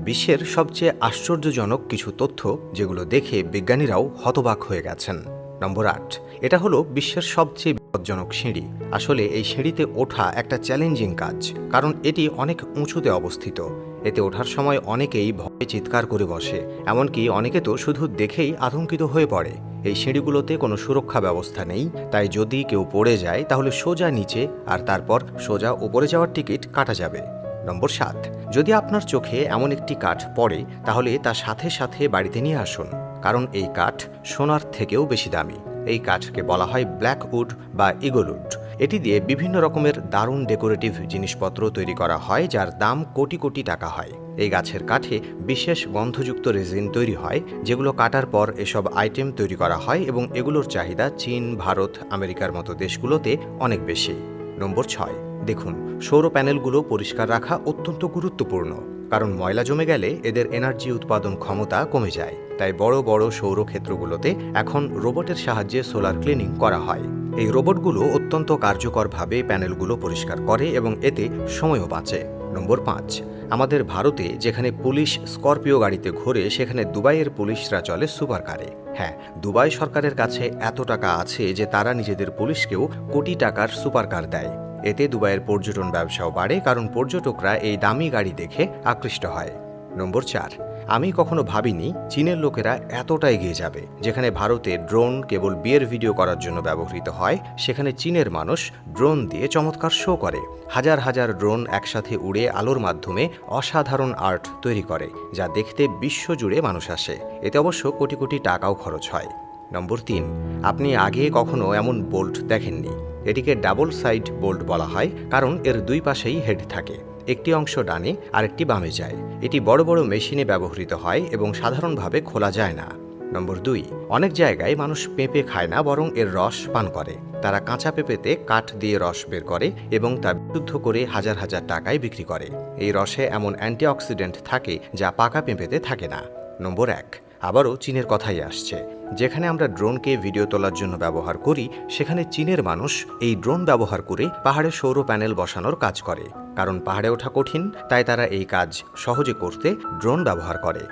বিশ্বের সবচেয়ে আশ্চর্যজনক কিছু তথ্য যেগুলো দেখে বিজ্ঞানীরাও হতবাক হয়ে গেছেন। নম্বর ৮, এটা হলো বিশ্বের সবচেয়ে বিপজ্জনক সিঁড়ি। আসলে এই সিঁড়িতে ওঠা একটা চ্যালেঞ্জিং কাজ, কারণ এটি অনেক উঁচুতে অবস্থিত। এতে ওঠার সময় অনেকেই ভয়ে চিৎকার করে বসে, এমনকি অনেকে তো শুধু দেখেই আতঙ্কিত হয়ে পড়ে। এই সিঁড়িগুলোতে কোনো সুরক্ষা ব্যবস্থা নেই, তাই যদি কেউ পড়ে যায় তাহলে সোজা নিচে আর তারপর সোজা উপরে যাওয়ার টিকিট কাটা যাবে। নম্বর ৭, যদি আপনার চোখে এমন একটি কাঠ পড়ে তাহলে তা সাথে সাথে বাড়িতে নিয়ে আসুন, কারণ এই কাঠ সোনার থেকেও বেশি দামি। এই কাঠকে বলা হয় ব্ল্যাক উড বা ঈগল উড। এটি দিয়ে বিভিন্ন রকমের দারুণ ডেকোরেটিভ জিনিসপত্র তৈরি করা হয়, যার দাম কোটি কোটি টাকা হয়। এই গাছের কাঠে বিশেষ গন্ধযুক্ত রেজিন তৈরি হয়, যেগুলো কাটার পর এসব আইটেম তৈরি করা হয় এবং এগুলোর চাহিদা চীন, ভারত, আমেরিকার মতো দেশগুলোতে অনেক বেশি। নম্বর ৬, দেখুন, সৌর প্যানেলগুলো পরিষ্কার রাখা অত্যন্ত গুরুত্বপূর্ণ, কারণ ময়লা জমে গেলে এদের এনার্জি উৎপাদন ক্ষমতা কমে যায়। তাই বড় বড় সৌরক্ষেত্রগুলোতে এখন রোবটের সাহায্যে সোলার ক্লিনিং করা হয়। এই রোবটগুলো অত্যন্ত কার্যকরভাবে প্যানেলগুলো পরিষ্কার করে এবং এতে সময়ও বাঁচে। নম্বর ৫, আমাদের ভারতে যেখানে পুলিশ স্করপিও গাড়িতে ঘোরে, সেখানে দুবাইয়ের পুলিশরা চলে সুপার কারে। হ্যাঁ, দুবাই সরকারের কাছে এত টাকা আছে যে তারা নিজেদের পুলিশকেও কোটি টাকার সুপার কার দেয়। এতে দুবাইয়ের পর্যটন ব্যবসাও বাড়ে, কারণ পর্যটকরা এই দামি গাড়ি দেখে আকৃষ্ট হয়। নম্বর ৪, আমি কখনো ভাবিনি চীনের লোকেরা এতটা এগিয়ে যাবে। যেখানে ভারতে ড্রোন কেবল বিয়ের ভিডিও করার জন্য ব্যবহৃত হয়, সেখানে চীনের মানুষ ড্রোন দিয়ে চমৎকার শো করে। হাজার হাজার ড্রোন একসাথে উড়ে আলোর মাধ্যমে অসাধারণ আর্ট তৈরি করে, যা দেখতে বিশ্বজুড়ে মানুষ আসে। এতে অবশ্য কোটি কোটি টাকাও খরচ হয়। নম্বর ৩, আপনি আগে কখনো এমন বোল্ট দেখেননি। এটিকে ডাবল সাইড বোল্ট বলা হয়, কারণ এর দুই পাশেই হেড থাকে। একটি অংশ ডানে আর একটি বামে যায়। এটি বড় বড় মেশিনে ব্যবহৃত হয় এবং সাধারণভাবে খোলা যায় না। নম্বর ২, অনেক জায়গায় মানুষ পেঁপে খায় না, বরং এর রস পান করে। তারা কাঁচা পেঁপেতে কাঠ দিয়ে রস বের করে এবং তা বিশুদ্ধ করে হাজার হাজার টাকায় বিক্রি করে। এই রসে এমন অ্যান্টিঅক্সিডেন্ট থাকে যা পাকা পেঁপেতে থাকে না। নম্বর ১, আবারও চীনের কথাই আসছে। যেখানে আমরা ড্রোনকে ভিডিও তোলার জন্য ব্যবহার করি, সেখানে চীনের মানুষ এই ড্রোন ব্যবহার করে পাহাড়ে সৌর প্যানেল বসানোর কাজ করে। কারণ পাহাড়ে ওঠা কঠিন, তাই তারা এই কাজ সহজে করতে ড্রোন ব্যবহার করে।